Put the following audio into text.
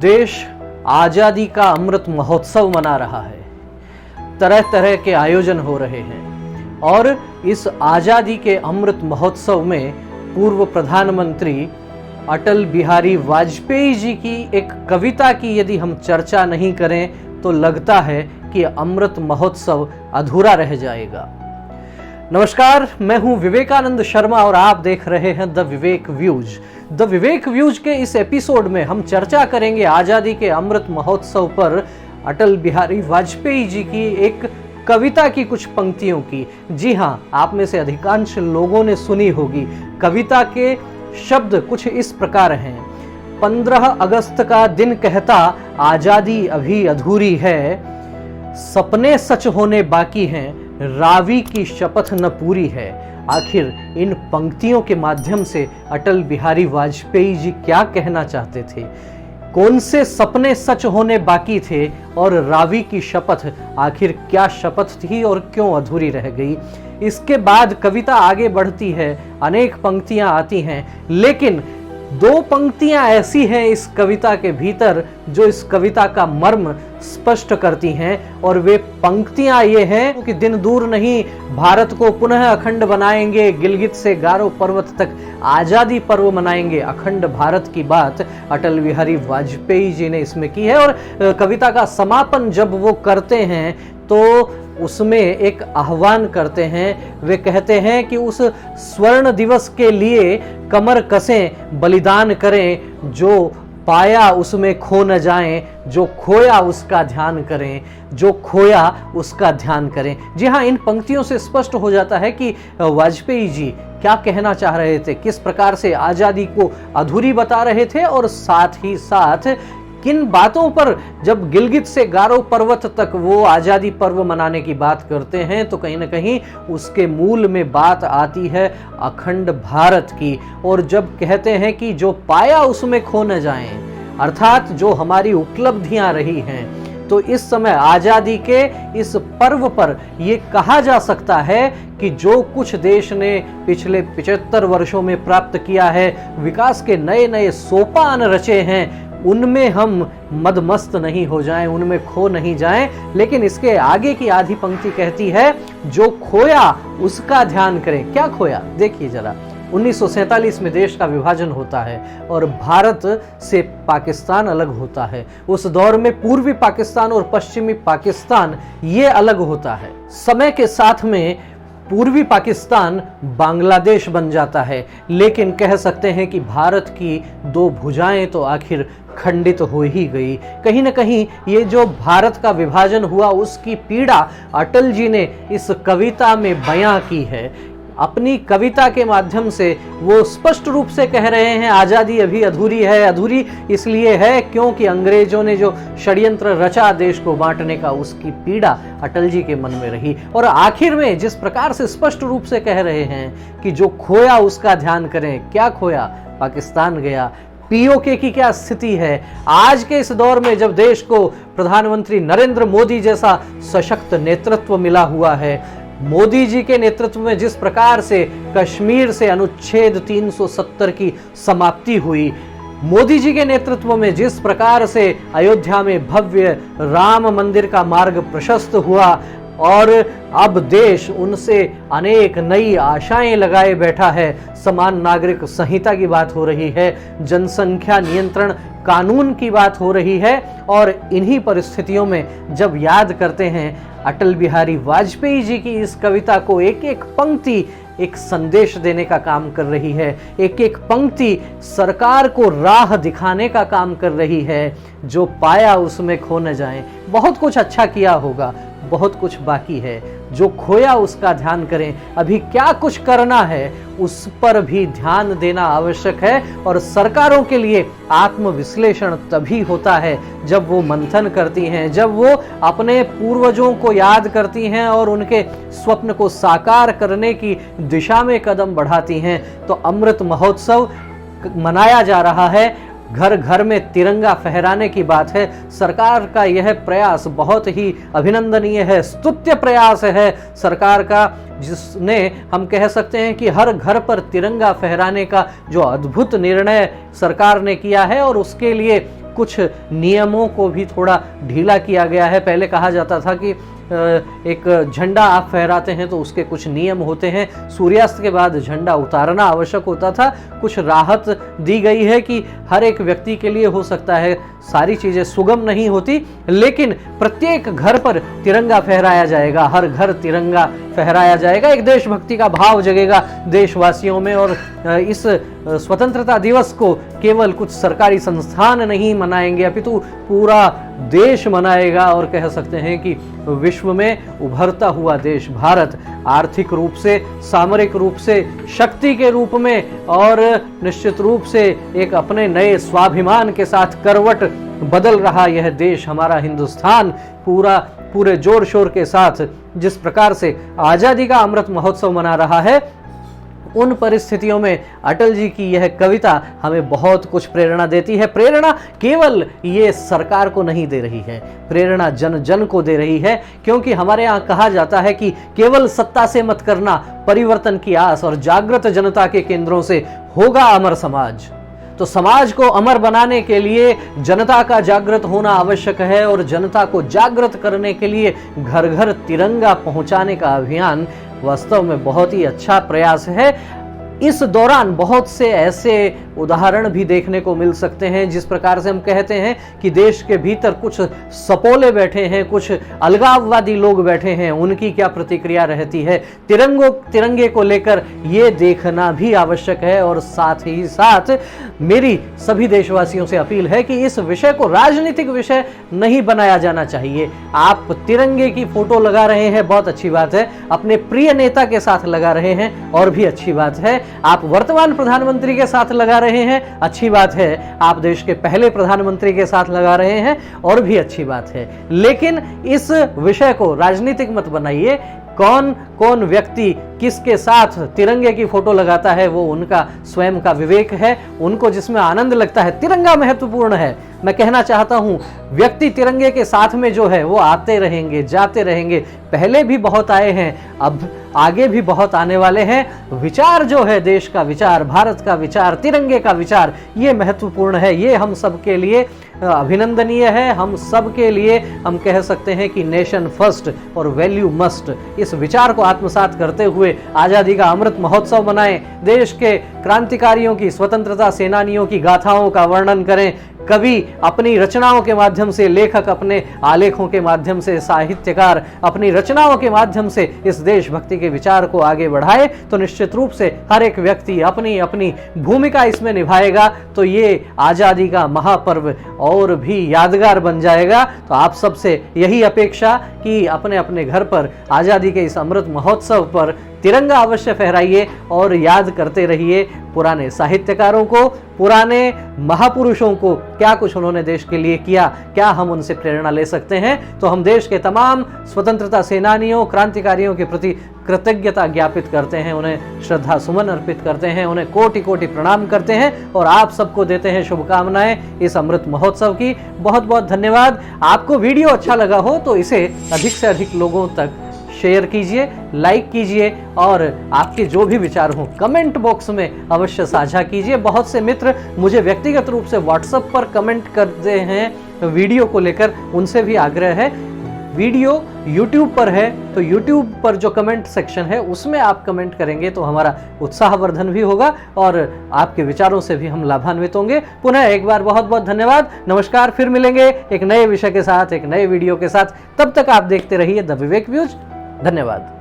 देश आजादी का अमृत महोत्सव मना रहा है। तरह तरह के आयोजन हो रहे हैं और इस आजादी के अमृत महोत्सव में पूर्व प्रधानमंत्री अटल बिहारी वाजपेयी जी की एक कविता की यदि हम चर्चा नहीं करें तो लगता है कि अमृत महोत्सव अधूरा रह जाएगा। नमस्कार, मैं हूं विवेकानंद शर्मा और आप देख रहे हैं the Vivek views. The Vivek views के इस एपिसोड में हम चर्चा करेंगे आजादी के अमृत महोत्सव पर अटल बिहारी वाजपेयी जी की एक कविता की कुछ पंक्तियों की। जी हां, आप में से अधिकांश लोगों ने सुनी होगी। कविता के शब्द कुछ इस प्रकार हैं। 15 अगस्त का दिन कहता आजादी अभी अधूरी है, सपने सच होने बाकी हैं, रावी की शपथ न पूरी है। आखिर इन पंक्तियों के माध्यम से अटल बिहारी वाजपेयी जी क्या कहना चाहते थे? कौन से सपने सच होने बाकी थे और रावी की शपथ आखिर क्या शपथ थी और क्यों अधूरी रह गई? इसके बाद कविता आगे बढ़ती है, अनेक पंक्तियां आती हैं, लेकिन दो पंक्तियां ऐसी हैं इस कविता के भीतर जो इस कविता का मर्म स्पष्ट करती हैं। और वे पंक्तियां ये हैं कि दिन दूर नहीं, भारत को पुनः अखंड बनाएंगे, गिलगित से गारो पर्वत तक आजादी पर्व मनाएंगे। अखंड भारत की बात अटल बिहारी वाजपेयी जी ने इसमें की है। और कविता का समापन जब वो करते हैं तो उसमें एक आह्वान करते हैं। वे कहते हैं कि उस स्वर्ण दिवस के लिए कमर कसें, बलिदान करें, जो पाया उसमें खो न जाएं, जो खोया उसका ध्यान करें, जो खोया उसका ध्यान करें। जी हाँ, इन पंक्तियों से स्पष्ट हो जाता है कि वाजपेयी जी क्या कहना चाह रहे थे, किस प्रकार से आजादी को अधूरी बता रहे थे और साथ ही साथ किन बातों पर जब गिलगित से गारो पर्वत तक वो आजादी पर्व मनाने की बात करते हैं तो कहीं ना कहीं उसके मूल में बात आती है अखंड भारत की। और जब कहते हैं कि जो पाया उसमें खो न जाएं, अर्थात जो हमारी उपलब्धियां रही हैं, तो इस समय आजादी के इस पर्व पर यह कहा जा सकता है कि जो कुछ देश ने पिछले 75 वर्षों में प्राप्त किया है, विकास के नए नए सोपान रचे हैं, उनमें हम मदमस्त नहीं हो जाएं, उनमें खो नहीं जाएं। लेकिन इसके आगे की आधी पंक्ति कहती है जो खोया उसका ध्यान करें। क्या खोया? देखिए जरा, 1947 में देश का विभाजन होता है और भारत से पाकिस्तान अलग होता है। उस दौर में पूर्वी पाकिस्तान और पश्चिमी पाकिस्तान ये अलग होता है। समय के साथ में पूर्वी पाकिस्तान बांग्लादेश बन जाता है, लेकिन कह सकते हैं कि भारत की दो भुजाएं तो आखिर खंडित हो ही गई। कहीं ना कहीं ये जो भारत का विभाजन हुआ उसकी पीड़ा अटल जी ने इस कविता में बयां की है। अपनी कविता के माध्यम से वो स्पष्ट रूप से कह रहे हैं आजादी अभी अधूरी है। अधूरी इसलिए है क्योंकि अंग्रेजों ने जो षड्यंत्र रचा देश को बांटने का, उसकी पीड़ा अटल जी के मन में रही। और आखिर में जिस प्रकार से स्पष्ट रूप से कह रहे हैं कि जो खोया उसका ध्यान करें। क्या खोया? पाकिस्तान गया। पीओके की क्या स्थिति है आज के इस दौर में जब देश को प्रधानमंत्री नरेंद्र मोदी जैसा सशक्त नेतृत्व मिला हुआ है? मोदी जी के नेतृत्व में जिस प्रकार से कश्मीर से अनुच्छेद 370 की समाप्ति हुई, मोदी जी के नेतृत्व में जिस प्रकार से अयोध्या में भव्य राम मंदिर का मार्ग प्रशस्त हुआ और अब देश उनसे अनेक नई आशाएं लगाए बैठा है। समान नागरिक संहिता की बात हो रही है, जनसंख्या नियंत्रण कानून की बात हो रही है। और इन्हीं परिस्थितियों में जब याद करते हैं अटल बिहारी वाजपेयी जी की इस कविता को, एक एक पंक्ति एक संदेश देने का काम कर रही है, एक एक पंक्ति सरकार को राह दिखाने का काम कर रही है। जो पाया उसमें खो न जाएं। बहुत कुछ अच्छा किया होगा, बहुत कुछ बाकी है। जो खोया उसका ध्यान करें। अभी क्या कुछ करना है उस पर भी ध्यान देना आवश्यक है। और सरकारों के लिए आत्मविश्लेषण तभी होता है जब वो मंथन करती हैं, जब वो अपने पूर्वजों को याद करती हैं और उनके स्वप्न को साकार करने की दिशा में कदम बढ़ाती हैं। तो अमृत महोत्सव मनाया जा रहा है, घर घर में तिरंगा फहराने की बात है। सरकार का यह प्रयास बहुत ही अभिनंदनीय है, स्तुत्य प्रयास है सरकार का, जिसने हम कह सकते हैं कि हर घर पर तिरंगा फहराने का जो अद्भुत निर्णय सरकार ने किया है और उसके लिए कुछ नियमों को भी थोड़ा ढीला किया गया है। पहले कहा जाता था कि एक झंडा आप फहराते हैं तो उसके कुछ नियम होते हैं, सूर्यास्त के बाद झंडा उतारना आवश्यक होता था। कुछ राहत दी गई है कि हर एक व्यक्ति के लिए हो सकता है सारी चीज़ें सुगम नहीं होती, लेकिन प्रत्येक घर पर तिरंगा फहराया जाएगा, हर घर तिरंगा फहराया जाएगा। एक देशभक्ति का भाव जगेगा देशवासियों में। और इस स्वतंत्रता दिवस को केवल कुछ सरकारी संस्थान नहीं मनाएंगे, अपितु पूरा देश मनाएगा। और कह सकते हैं कि विश्व में उभरता हुआ देश भारत आर्थिक रूप से, सामरिक रूप से, शक्ति के रूप में और निश्चित रूप से एक अपने नए स्वाभिमान के साथ करवट बदल रहा यह देश हमारा हिंदुस्तान पूरे जोर शोर के साथ जिस प्रकार से आजादी का अमृत महोत्सव मना रहा है, उन परिस्थितियों में अटल जी की यह कविता हमें बहुत कुछ प्रेरणा देती है। प्रेरणा केवल ये सरकार को नहीं दे रही है, प्रेरणा जन जन को दे रही है। क्योंकि हमारे यहाँ कहा जाता है कि केवल सत्ता से मत करना परिवर्तन की आस, और जागृत जनता के केंद्रों से होगा अमर समाज। तो समाज को अमर बनाने के लिए जनता का जागृत होना आवश्यक है, और जनता को जागृत करने के लिए घर घर तिरंगा पहुंचाने का अभियान वास्तव में बहुत ही अच्छा प्रयास है। इस दौरान बहुत से ऐसे उदाहरण भी देखने को मिल सकते हैं, जिस प्रकार से हम कहते हैं कि देश के भीतर कुछ सपोले बैठे हैं, कुछ अलगाववादी लोग बैठे हैं, उनकी क्या प्रतिक्रिया रहती है। तिरंगे को लेकर ये देखना भी आवश्यक है। और साथ ही साथ मेरी सभी देशवासियों से अपील है कि इस विषय को राजनीतिक विषय नहीं बनाया जाना चाहिए। आप तिरंगे की फोटो लगा रहे हैं, बहुत अच्छी बात है, अपने प्रिय नेता के साथ लगा रहे हैं और भी अच्छी बात है। आप वर्तमान प्रधानमंत्री के साथ लगा रहे हैं, अच्छी बात है। आप देश के पहले प्रधानमंत्री के साथ लगा रहे हैं और भी अच्छी बात है। लेकिन इस विषय को राजनीतिक मत बनाइए। कौन कौन व्यक्ति किसके साथ तिरंगे की फोटो लगाता है वो उनका स्वयं का विवेक है, उनको जिसमें आनंद लगता है। तिरंगा महत्वपूर्ण है। मैं कहना चाहता हूं, व्यक्ति तिरंगे के साथ में जो है वो आते रहेंगे, जाते रहेंगे, पहले भी बहुत आए हैं, अब आगे भी बहुत आने वाले हैं। विचार जो है, देश का विचार, भारत का विचार, तिरंगे का विचार, ये महत्वपूर्ण है। ये हम सबके लिए अभिनंदनीय है। हम सब के लिए हम कह सकते हैं कि नेशन फर्स्ट और वैल्यू मस्ट, इस विचार को आत्मसात करते हुए आजादी का अमृत महोत्सव मनाएं। देश के क्रांतिकारियों की, स्वतंत्रता सेनानियों की गाथाओं का वर्णन करें। कवि अपनी रचनाओं के माध्यम से, लेखक अपने आलेखों के माध्यम से, साहित्यकार अपनी रचनाओं के माध्यम से इस देशभक्ति के विचार को आगे बढ़ाए, तो निश्चित रूप से हर एक व्यक्ति अपनी अपनी भूमिका इसमें निभाएगा, तो ये आजादी का महापर्व और भी यादगार बन जाएगा। तो आप सबसे यही अपेक्षा कि अपने अपने घर पर आजादी के इस अमृत महोत्सव पर तिरंगा अवश्य फहराइए और याद करते रहिए पुराने साहित्यकारों को, पुराने महापुरुषों को, क्या कुछ उन्होंने देश के लिए किया, क्या हम उनसे प्रेरणा ले सकते हैं। तो हम देश के तमाम स्वतंत्रता सेनानियों, क्रांतिकारियों के प्रति कृतज्ञता ज्ञापित करते हैं, उन्हें श्रद्धा सुमन अर्पित करते हैं, उन्हें कोटि कोटि प्रणाम करते हैं और आप सबको देते हैं शुभकामनाएं इस अमृत महोत्सव की। बहुत बहुत धन्यवाद। आपको वीडियो अच्छा लगा हो तो इसे अधिक से अधिक लोगों तक शेयर कीजिए, लाइक कीजिए और आपके जो भी विचार हों कमेंट बॉक्स में अवश्य साझा कीजिए। बहुत से मित्र मुझे व्यक्तिगत रूप से व्हाट्सएप पर कमेंट करते हैं वीडियो को लेकर, उनसे भी आग्रह है, वीडियो यूट्यूब पर है तो यूट्यूब पर जो कमेंट सेक्शन है उसमें आप कमेंट करेंगे तो हमारा उत्साहवर्धन भी होगा और आपके विचारों से भी हम लाभान्वित होंगे। पुनः एक बार बहुत बहुत धन्यवाद। नमस्कार। फिर मिलेंगे एक नए विषय के साथ, एक नए वीडियो के साथ। तब तक आप देखते रहिए द विवेक व्यूज। धन्यवाद।